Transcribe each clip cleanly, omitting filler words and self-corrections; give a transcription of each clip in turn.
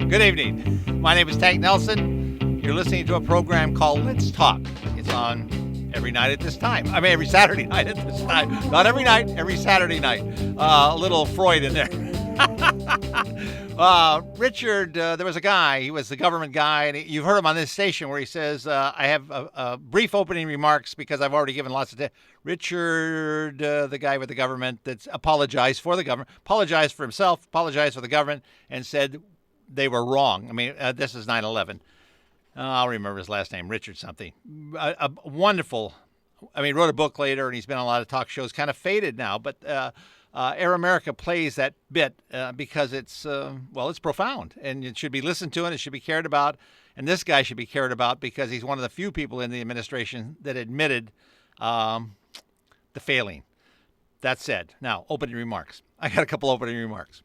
Good evening. My name is Tank Nelson. You're listening to a program called Let's Talk. It's on every night at this time. I mean, every Saturday night at this time. Not every night, every Saturday night. A little Freud in there. Richard, there was a guy, he was the government guy, and you've heard him on this station where he says, I have brief opening remarks because I've already given lots of Richard, the guy with the government that's apologized for the government, apologized for himself, apologized for the government, and said they were wrong. I mean, this is 9/11. I'll remember his last name, Richard something. A wonderful, I mean, wrote a book later, and he's been on a lot of talk shows, kind of faded now, but Air America plays that bit because it's profound, and it should be listened to, and it should be cared about. And this guy should be cared about because he's one of the few people in the administration that admitted the failing. That said, now, opening remarks. I got a couple opening remarks.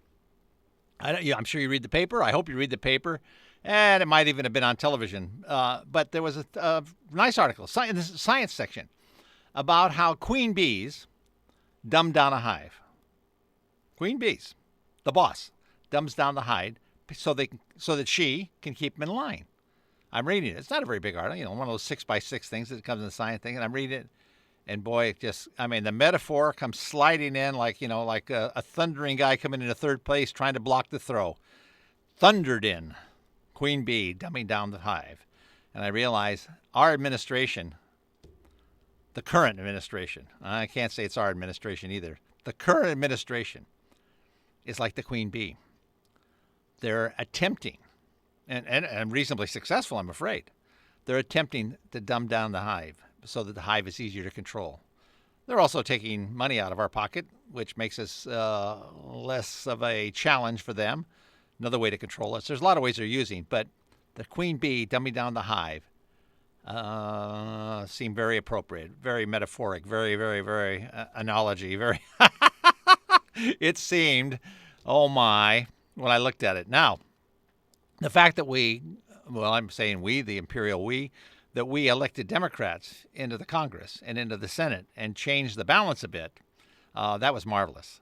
I'm sure you read the paper. I hope you read the paper. And it might even have been on television. But there was a nice article in the science section about how queen bees dumb down a hive. Queen bees, the boss, dumbs down the hive so that she can keep them in line. I'm reading it. It's not a very big article, one of those 6x6 things that comes in the science thing, and I'm reading it. And boy, the metaphor comes sliding in like a thundering guy coming into third place trying to block the throw. Thundered in, queen bee dumbing down the hive. And I realize our administration, the current administration, I can't say it's our administration either, the current administration is like the queen bee. They're attempting, and reasonably successful, I'm afraid, they're attempting to dumb down the hive so that the hive is easier to control. They're also taking money out of our pocket, which makes us less of a challenge for them. Another way to control us. There's a lot of ways they're using, but the queen bee dumbing down the hive seemed very appropriate, very metaphoric, very, very, very analogy, very. It seemed, oh my, when I looked at it. Now, the fact that I'm saying we, the imperial we, that we elected Democrats into the Congress and into the Senate and changed the balance a bit, that was marvelous.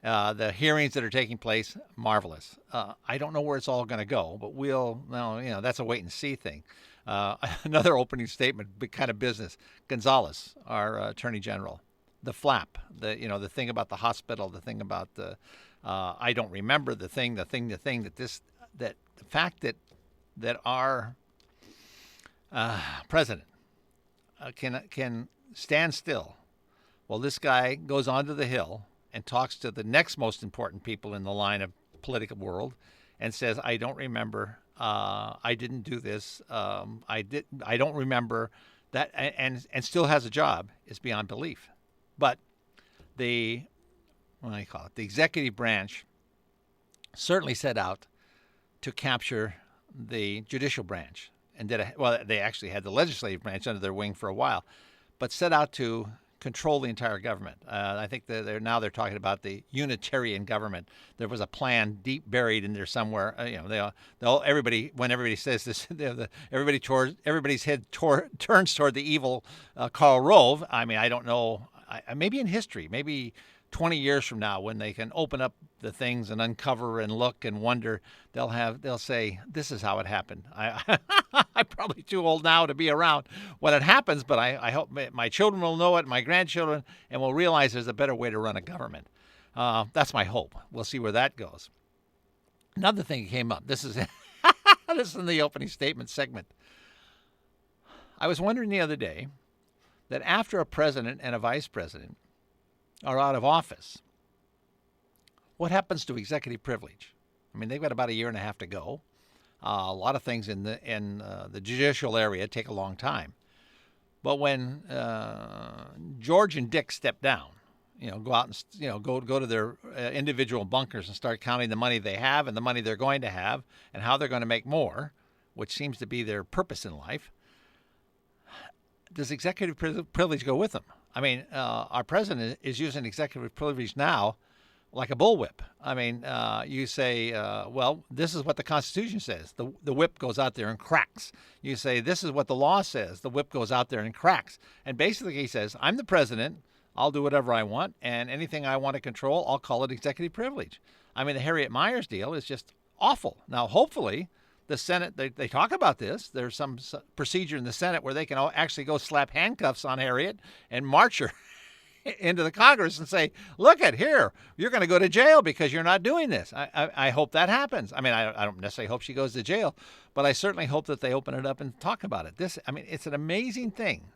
The hearings that are taking place, marvelous. I don't know where it's all going to go, but that's a wait and see thing. Another opening statement, kind of business. Gonzalez, our Attorney General, the flap, the thing about the hospital, the thing about the, I don't remember the fact that our president can stand still while this guy goes onto the Hill and talks to the next most important people in the line of political world and says, I don't remember, I didn't do this, I don't remember that, and still has a job is beyond belief. But the executive branch certainly set out to capture the judicial branch. And they actually had the legislative branch under their wing for a while, but set out to control the entire government. I think they're talking about the unitarian government. There was a plan deep buried in there somewhere. Everybody says this, everybody's head turns toward the evil Karl Rove. I mean, I don't know. Maybe in history, maybe 20 years from now, when they can open up the things and uncover and look and wonder, they'll say, this is how it happened. I'm probably too old now to be around when it happens, but I hope my children will know it, my grandchildren, and will realize there's a better way to run a government. That's my hope. We'll see where that goes. Another thing came up. This is this is in the opening statement segment. I was wondering the other day that after a president and a vice president are out of office, what happens to executive privilege? I mean, they've got about a year and a half to go. A lot of things in the judicial area take a long time. But when George and Dick step down, go out and go to their individual bunkers and start counting the money they have and the money they're going to have and how they're going to make more, which seems to be their purpose in life. Does executive privilege go with them? I mean, our president is using executive privilege now like a bullwhip. I mean, you say, well, this is what the Constitution says. The whip goes out there and cracks. You say, this is what the law says. The whip goes out there and cracks. And basically he says, I'm the president. I'll do whatever I want. And anything I want to control, I'll call it executive privilege. I mean, the Harriet Miers deal is just awful. Now, hopefully, the Senate, they talk about this. There's some procedure in the Senate where they can actually go slap handcuffs on Harriet and march her into the Congress and say, look at here, you're going to go to jail because you're not doing this. I hope that happens. I mean, I don't necessarily hope she goes to jail, but I certainly hope that they open it up and talk about it. It's an amazing thing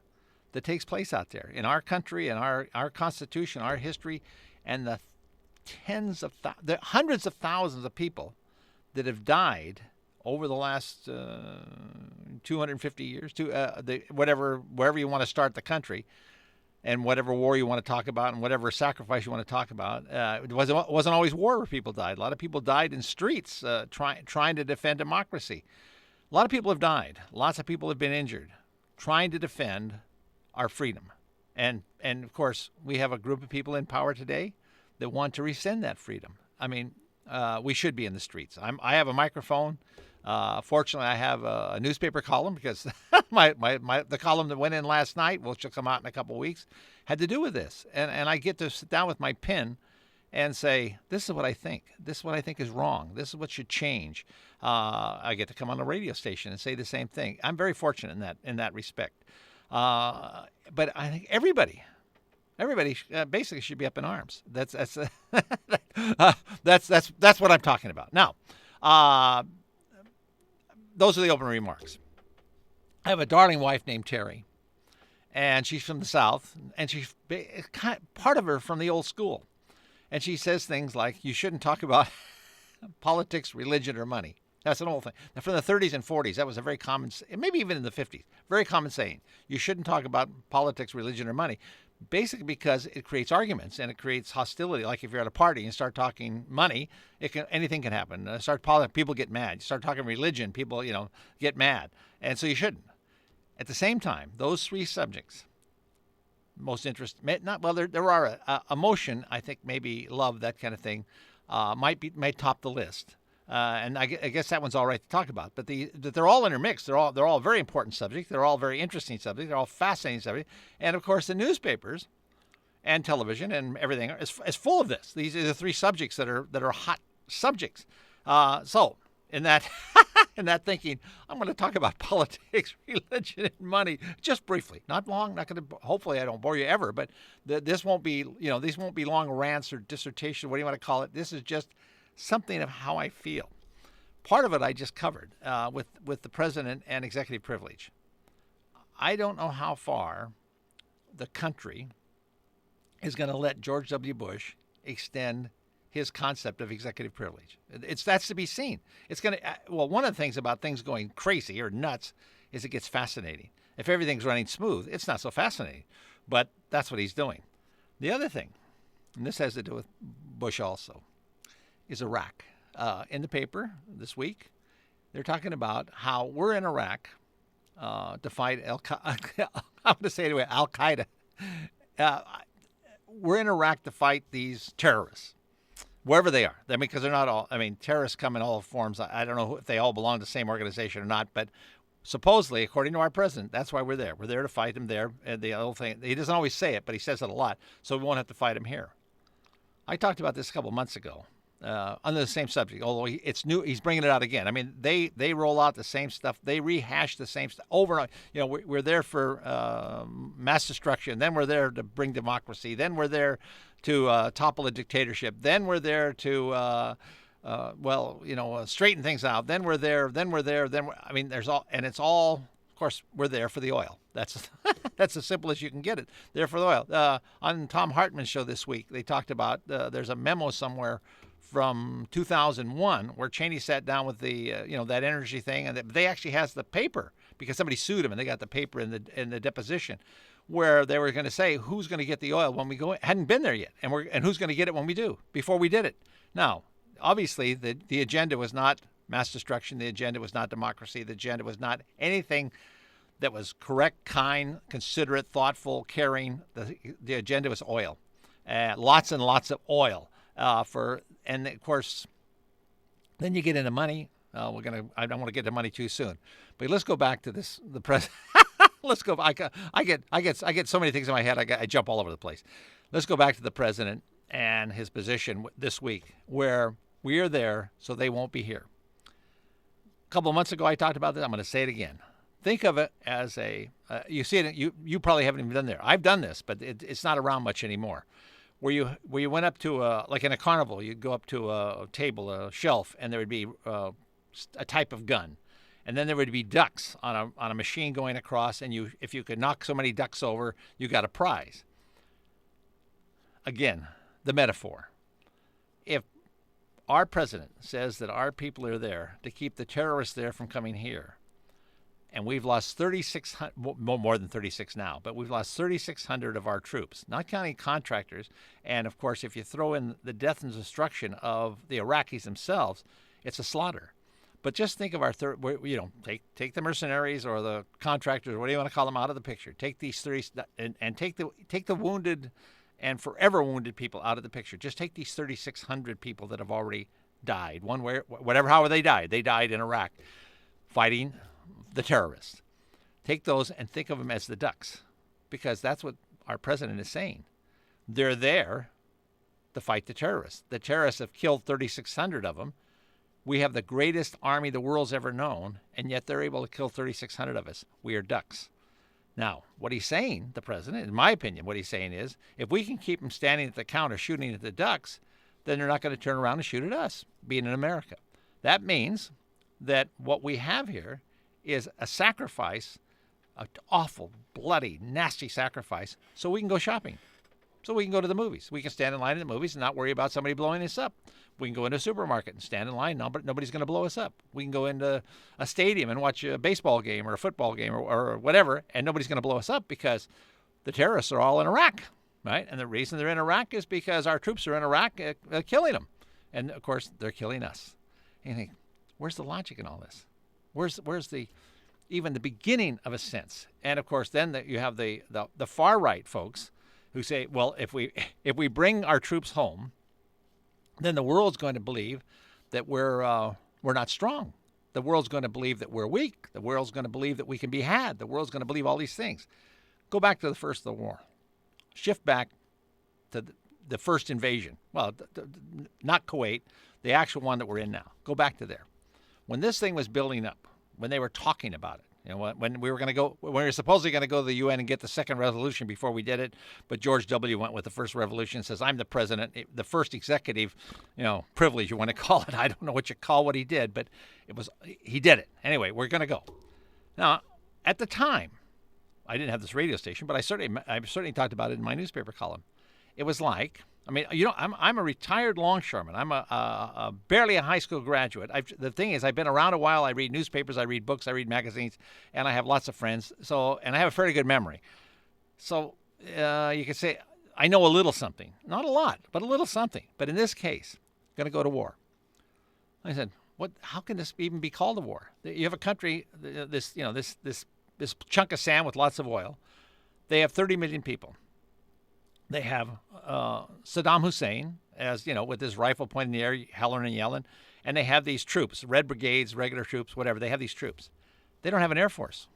that takes place out there in our country and our Constitution, our history, and the the hundreds of thousands of people that have died over the last 250 years, wherever you want to start the country, and whatever war you want to talk about, and whatever sacrifice you want to talk about. It wasn't always war where people died. A lot of people died in streets trying to defend democracy. A lot of people have died. Lots of people have been injured trying to defend our freedom. And of course, we have a group of people in power today that want to rescind that freedom. I mean, we should be in the streets. I have a microphone. Fortunately, I have a newspaper column because the column that went in last night, which will come out in a couple of weeks, had to do with this. And I get to sit down with my pen and say, this is what I think. This is what I think is wrong. This is what should change. I get to come on a radio station and say the same thing. I'm very fortunate in that respect. But I think everybody basically should be up in arms. That's what I'm talking about. Now, those are the opening remarks. I have a darling wife named Terry, and she's from the South, and she's part of her from the old school. And she says things like, you shouldn't talk about politics, religion, or money. That's an old thing. Now, from the 30s and 40s, that was a very common, maybe even in the 50s, very common saying. You shouldn't talk about politics, religion, or money, basically because it creates arguments and it creates hostility. Like if you're at a party and start talking money, anything can happen. People get mad. You start talking religion, people get mad, and so you shouldn't. At the same time, those three subjects, most interest, there are emotion, I think, maybe love, that kind of thing, may top the list. And I guess that one's all right to talk about. But they're all intermixed. They're all very important subjects. They're all very interesting subjects. They're all fascinating subjects. And of course, the newspapers and television and everything is full of this. These are the three subjects that are hot subjects. So in that in that thinking, I'm going to talk about politics, religion, and money just briefly. Not long. Not going to. Hopefully, I don't bore you ever. But this won't be. These won't be long rants or dissertation. What do you want to call it? This is just something of how I feel. Part of it I just covered with the president and executive privilege. I don't know how far the country is going to let George W. Bush extend his concept of executive privilege. That's to be seen. It's going to. Well, one of the things about things going crazy or nuts is it gets fascinating. If everything's running smooth, it's not so fascinating. But that's what he's doing. The other thing, and this has to do with Bush also, is Iraq. In the paper this week, they're talking about how we're in Iraq to fight I'm going to say it anyway, Al-Qaeda. We're in Iraq to fight these terrorists, wherever they are. I mean, because they're not all. I mean, terrorists come in all forms. I don't know if they all belong to the same organization or not, but supposedly, according to our president, that's why we're there. We're there to fight them there. And the other thing, he doesn't always say it, but he says it a lot, so we won't have to fight him here. I talked about this a couple of months ago. Under the same subject, although it's new, he's bringing it out again. I mean, they roll out the same stuff, they rehash the same stuff over and over. We're there for mass destruction, then we're there to bring democracy, then we're there to topple a dictatorship, then we're there to straighten things out, then we're there, I mean, it's all, of course, we're there for the oil. That's that's as simple as you can get it. There for the oil. On Tom Hartman's show this week, they talked about there's a memo somewhere from 2001 where Cheney sat down with the that energy thing, and they actually has the paper because somebody sued him and they got the paper in the deposition where they were going to say who's going to get the oil when we go in. Hadn't been there yet, and who's going to get it when we do, before we did it. Now, obviously the agenda was not mass destruction, the agenda was not democracy, the agenda was not anything that was correct, kind, considerate, thoughtful, caring. The agenda was oil, lots and lots of oil. And of course, then you get into money. I don't want to get to money too soon, but let's go back to this. The president. Let's go. I get so many things in my head. I jump all over the place. Let's go back to the president and his position this week, where We are there, so they won't be here. A couple of months ago, I talked about this. I'm going to say it again. Think of it as you see it. You probably haven't even done there. I've done this, but it's not around much anymore. Where you went up to like in a carnival, you'd go up to a table, a shelf, and there would be a type of gun, and then there would be ducks on a machine going across, and if you could knock so many ducks over, you got a prize. Again, the metaphor. If our president says that our people are there to keep the terrorists there from coming here, and we've lost 3,600, more than 36 now, but we've lost 3,600 of our troops, not counting contractors. And, of course, if you throw in the death and destruction of the Iraqis themselves, it's a slaughter. But just think of our take the mercenaries or the contractors, what do you want to call them, out of the picture. Take these 30 and take the wounded and forever wounded people out of the picture. Just take these 3,600 people that have already died, however they died. They died in Iraq fighting the terrorists. Take those and think of them as the ducks, because that's what our president is saying. They're there to fight the terrorists. The terrorists have killed 3,600 of them. We have the greatest army the world's ever known, and yet they're able to kill 3,600 of us. We are ducks. Now, what he's saying, the president, in my opinion, what he's saying is, if we can keep them standing at the counter shooting at the ducks, then they're not going to turn around and shoot at us, being in America. That means that what we have here is a sacrifice, an awful, bloody, nasty sacrifice, so we can go shopping. So we can go to the movies. We can stand in line in the movies and not worry about somebody blowing us up. We can go into a supermarket and stand in line. Nobody's going to blow us up. We can go into a stadium and watch a baseball game or a football game or whatever, and nobody's going to blow us up because the terrorists are all in Iraq, right? And the reason they're in Iraq is because our troops are in Iraq killing them. And, of course, they're killing us. And you think, where's the logic in all this? Where's the even the beginning of a sense? And, of course, then you have the far right folks who say, well, if we bring our troops home, then the world's going to believe that we're not strong. The world's going to believe that we're weak. The world's going to believe that we can be had. The world's going to believe all these things. Go back to the first of the war. Shift back to the first invasion. Well, not Kuwait, the actual one that we're in now. Go back to there. When this thing was building up, when they were talking about it, when we were supposedly going to go to the UN and get the second resolution before we did it, but George W. went with the first resolution, says, I'm the president, the first executive, privilege, you want to call it. I don't know what you call what he did, but he did it. Anyway, we're going to go. Now, at the time, I didn't have this radio station, but I certainly talked about it in my newspaper column. It was like, I'm a retired longshoreman. I'm barely a high school graduate. The thing is, I've been around a while. I read newspapers, I read books, I read magazines, and I have lots of friends. And I have a fairly good memory. So you could say I know a little something, not a lot, but a little something. But in this case, going to go to war. I said, what? How can this even be called a war? You have a country, this chunk of sand with lots of oil. They have 30 million people. They have Saddam Hussein, with his rifle pointing in the air, hollering and yelling. And they have these troops, Red Brigades, regular troops, whatever. They have these troops. They don't have an Air Force.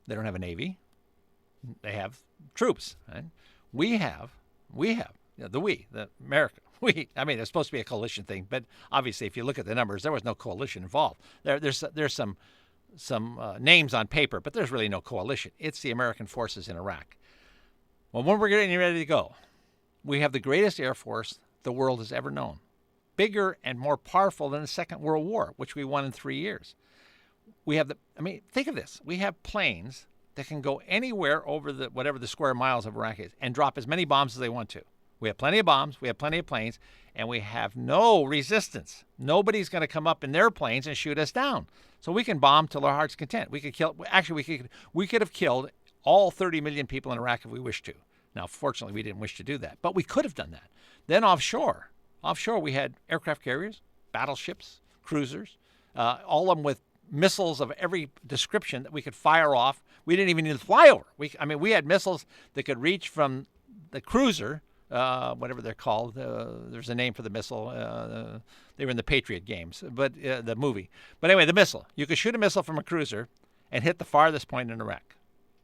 They don't have a Navy. They have troops. Right? We have, America. It's supposed to be a coalition thing, but obviously, if you look at the numbers, there was no coalition involved. There's some names on paper, but there's really no coalition. It's the American forces in Iraq. Well, when we're getting ready to go, we have the greatest Air Force the world has ever known. Bigger and more powerful than the Second World War, which we won in 3 years. We have think of this. We have planes that can go anywhere over whatever the square miles of Iraq is and drop as many bombs as they want to. We have plenty of bombs, we have plenty of planes, and we have no resistance. Nobody's going to come up in their planes and shoot us down. So we can bomb till our heart's content. We could have killed all 30 million people in Iraq if we wished to. Now, fortunately, we didn't wish to do that, but we could have done that. Then offshore we had aircraft carriers, battleships, cruisers, all of them with missiles of every description that we could fire off. We didn't even need to fly over. We had missiles that could reach from the cruiser, whatever they're called. There's a name for the missile. They were in the Patriot games, but the movie. But anyway, the missile. You could shoot a missile from a cruiser and hit the farthest point in Iraq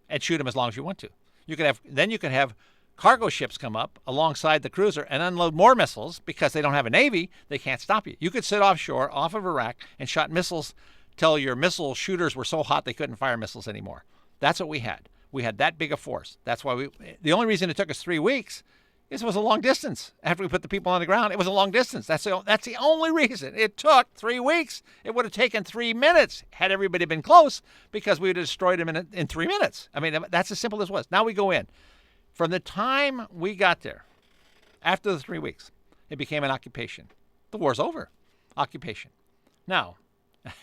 and shoot them as long as you want to. You could have cargo ships come up alongside the cruiser and unload more missiles because they don't have a navy. They can't stop you. You could sit offshore off of Iraq and shot missiles till your missile shooters were so hot they couldn't fire missiles anymore. That's what we had. We had that big a force. That's why the only reason it took us 3 weeks is it was a long distance. After we put the people on the ground, it was a long distance. That's the only reason it took 3 weeks. It would have taken 3 minutes had everybody been close, because we would have destroyed them in 3 minutes. I mean, that's as simple as it was. Now we go in. From the time we got there, after the 3 weeks, it became an occupation. The war's over. Occupation. Now,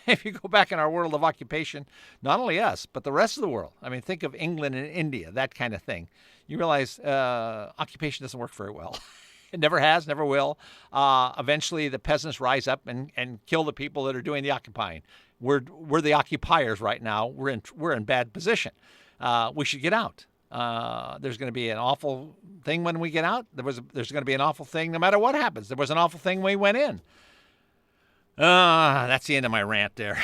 if you go back in our world of occupation, not only us, but the rest of the world, I mean, think of England and India, that kind of thing. You realize occupation doesn't work very well. It never has, never will. Eventually, the peasants rise up and kill the people that are doing the occupying. We're the occupiers right now. We're in bad position. We should get out. There's going to be an awful thing when we get out. There's going to be an awful thing no matter what happens. There was an awful thing when we went in. That's the end of my rant there.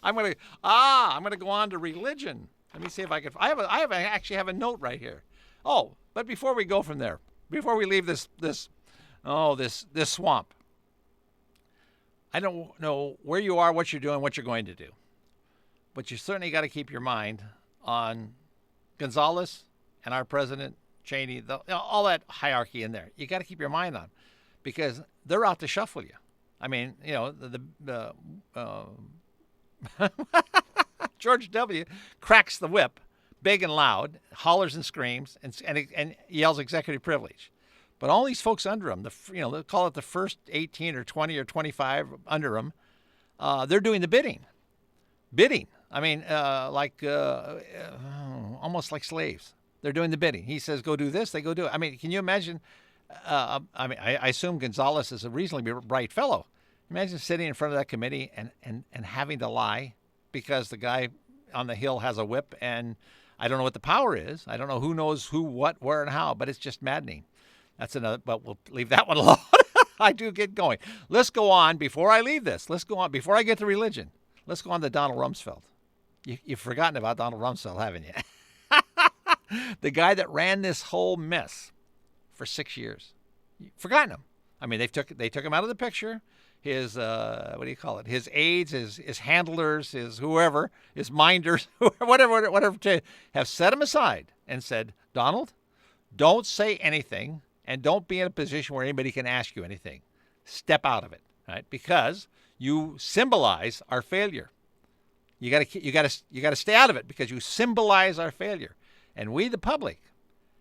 I'm gonna go on to religion. Let me see if I can. I actually have a note right here. Oh, but before we go from there, before we leave this swamp, I don't know where you are, what you're doing, what you're going to do, but you certainly got to keep your mind on Gonzales and our president Cheney, all that hierarchy in there. You got to keep your mind on, because they're out to shuffle you. I mean, you know, George W. cracks the whip big and loud, hollers and screams, and yells executive privilege. But all these folks under him, they'll call it the first 18 or 20 or 25 under him, they're doing the bidding. I mean, almost like slaves. They're doing the bidding. He says, go do this, they go do it. I mean, can you imagine? I assume Gonzales is a reasonably bright fellow. Imagine sitting in front of that committee and having to lie because the guy on the Hill has a whip, and I don't know what the power is. I don't know who knows who, what, where, and how, but it's just maddening. That's another, but we'll leave that one alone. I do get going. Let's go on before I leave this. Let's go on before I get to religion. Let's go on to Donald Rumsfeld. You've forgotten about Donald Rumsfeld, haven't you? The guy that ran this whole mess for 6 years. You've forgotten him. I mean, they took him out of the picture. His his aides, his handlers, his whoever, his minders, whatever, to have set him aside and said, Donald, don't say anything, and don't be in a position where anybody can ask you anything. Step out of it, right? Because you symbolize our failure. You got to stay out of it, because you symbolize our failure, and we, the public,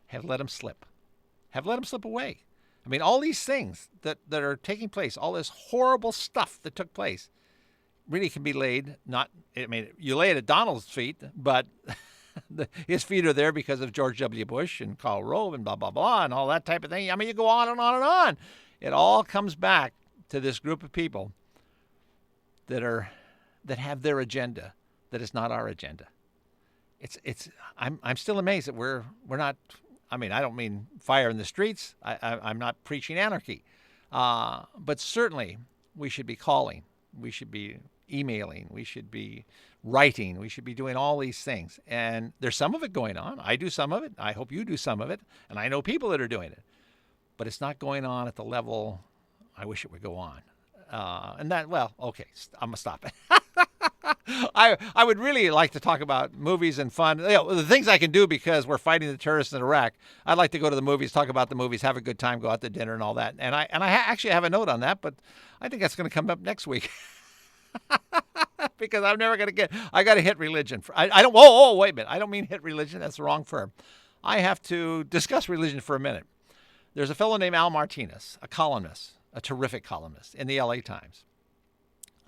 have let him slip. Have let him slip away. I mean, all these things that are taking place, all this horrible stuff that took place, really can be laid, you lay it at Donald's feet, but his feet are there because of George W. Bush and Karl Rove and blah, blah, blah, and all that type of thing. I mean, you go on and on and on. It all comes back to this group of people that have their agenda that is not our agenda. I'm still amazed that we're not. I mean, I don't mean fire in the streets. I'm not preaching anarchy. But certainly we should be calling. We should be emailing. We should be writing. We should be doing all these things. And there's some of it going on. I do some of it. I hope you do some of it. And I know people that are doing it. But it's not going on at the level I wish it would go on. I'm going to stop it. I would really like to talk about movies and fun. The things I can do because we're fighting the terrorists in Iraq. I'd like to go to the movies, talk about the movies, have a good time, go out to dinner and all that. And I actually have a note on that, but I think that's going to come up next week. Because I'm never going to I got to hit religion. I don't, wait a minute. I don't mean hit religion. That's the wrong firm. I have to discuss religion for a minute. There's a fellow named Al Martinez, a columnist, a terrific columnist in the LA Times.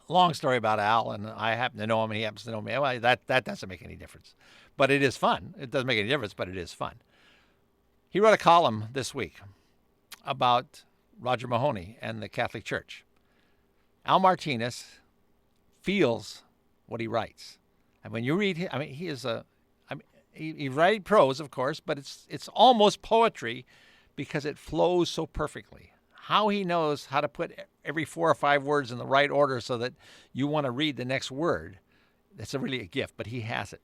Long story about Al, and I happen to know him, and he happens to know me. Well, that doesn't make any difference. But it is fun. It doesn't make any difference, but it is fun. He wrote a column this week about Roger Mahoney and the Catholic Church. Al Martinez feels what he writes. And when you read him, he writes prose, of course, but it's almost poetry because it flows so perfectly. How he knows how to put every 4 or 5 words in the right order so that you want to read the next word, that's really a gift, but he has it.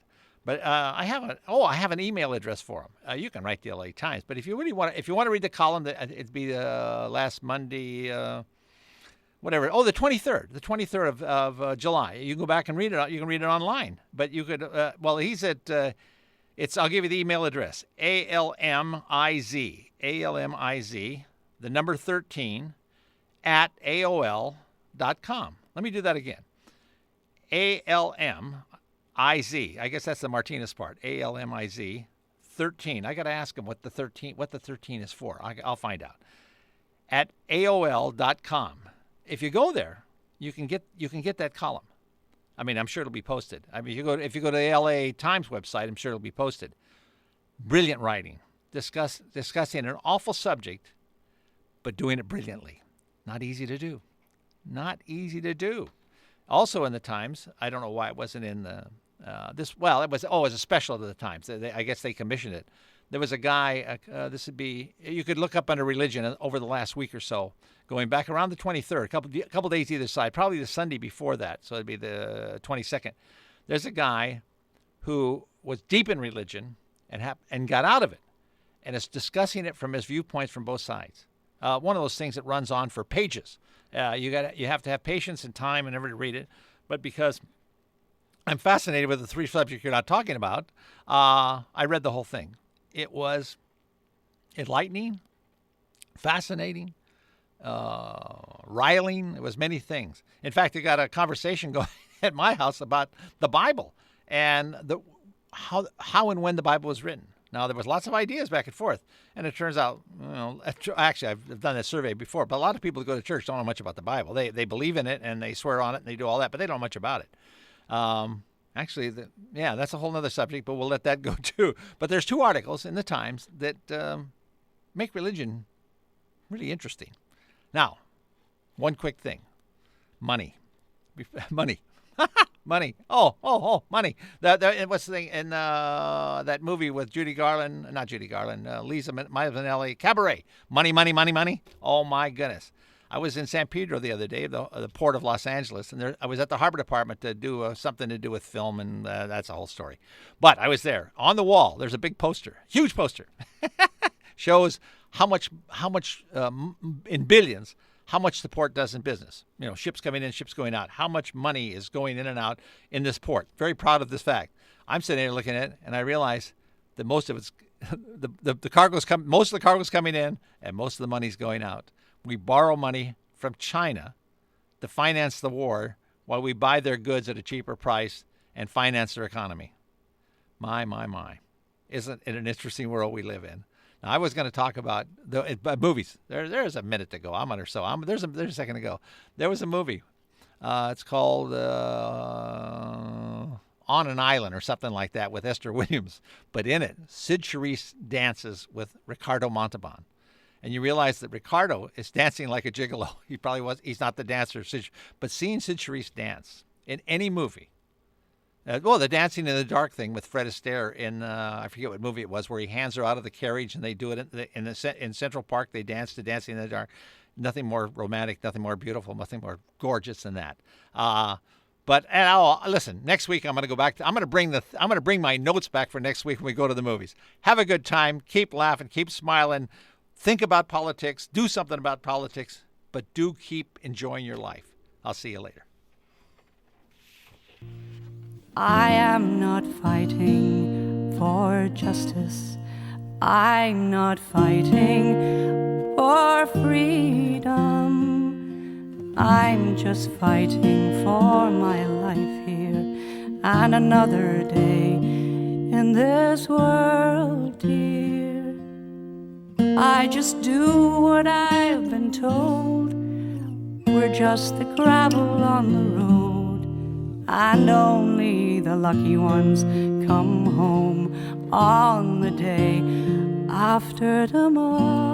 But I have an email address for him. You can write the LA Times. But if you really want to read the column, it'd be last Monday, whatever. Oh, the 23rd of July. You can go back and read it. You can read it online. But you could. He's at. I'll give you the email address. ALMIZ, the number 13 at AOL.com. Let me do that again. ALMIZ. I guess that's the Martinez part. ALMIZ 13. I got to ask him what the 13 is for. I'll find out. At AOL.com. If you go there, you can get that column. I mean, I'm sure it'll be posted. I mean, if you go to the LA Times website, I'm sure it'll be posted. Brilliant writing, discussing an awful subject, but doing it brilliantly. Not easy to do. Not easy to do. Also in the Times, I don't know why it wasn't in the it was a special to the Times. I guess they commissioned it. There was a guy. You could look up under religion over the last week or so, going back around the 23rd, a couple days either side, probably the Sunday before that, so it'd be the 22nd. There's a guy who was deep in religion and got out of it, and is discussing it from his viewpoints from both sides. One of those things that runs on for pages. You have to have patience and time and everything to read it, but because I'm fascinated with the three subjects you're not talking about, I read the whole thing. It was enlightening, fascinating, riling. It was many things. In fact, I got a conversation going at my house about the Bible and how and when the Bible was written. Now, there was lots of ideas back and forth, and it turns out, actually, I've done this survey before, but a lot of people who go to church don't know much about the Bible. They believe in it, and they swear on it, and they do all that, but they don't know much about it. Actually, that's a whole other subject, but we'll let that go too. But there's two articles in the Times that make religion really interesting. Now, one quick thing. Money. Money. Oh, money. What's the thing in that movie with Lisa Minnelli, Cabaret. Money. Oh, my goodness. I was in San Pedro the other day, the port of Los Angeles, and I was at the Harbor Department to do something to do with film, and that's a whole story. But I was there. On the wall, there's a big poster, huge poster, shows how much in billions, how much the port does in business. Ships coming in, ships going out. How much money is going in and out in this port. Very proud of this fact. I'm sitting there looking at it, and I realize that most of it's the cargo's most of the cargo's coming in, and most of the money's going out. We borrow money from China to finance the war while we buy their goods at a cheaper price and finance their economy. My. Isn't it an interesting world we live in? Now, I was going to talk about the movies. There's a minute to go. There's a second to go. There was a movie. It's called On an Island or something like that with Esther Williams. But in it, Sid Charisse dances with Ricardo Montalban. And you realize that Ricardo is dancing like a gigolo. He probably was. He's not the dancer. But seeing Sid Charisse dance in any movie. The Dancing in the Dark thing with Fred Astaire in, I forget what movie it was, where he hands her out of the carriage and they do it in Central Park. They dance to Dancing in the Dark. Nothing more romantic, nothing more beautiful, nothing more gorgeous than that. Listen, next week I'm going to go back. I'm going to bring my notes back for next week when we go to the movies. Have a good time. Keep laughing. Keep smiling. Think about politics. Do something about politics. But do keep enjoying your life. I'll see you later. I am not fighting for justice. I'm not fighting for freedom. I'm just fighting for my life here and another day in this world, dear. I just do what I've been told. We're just the gravel on the road, and only the lucky ones come home on the day after tomorrow.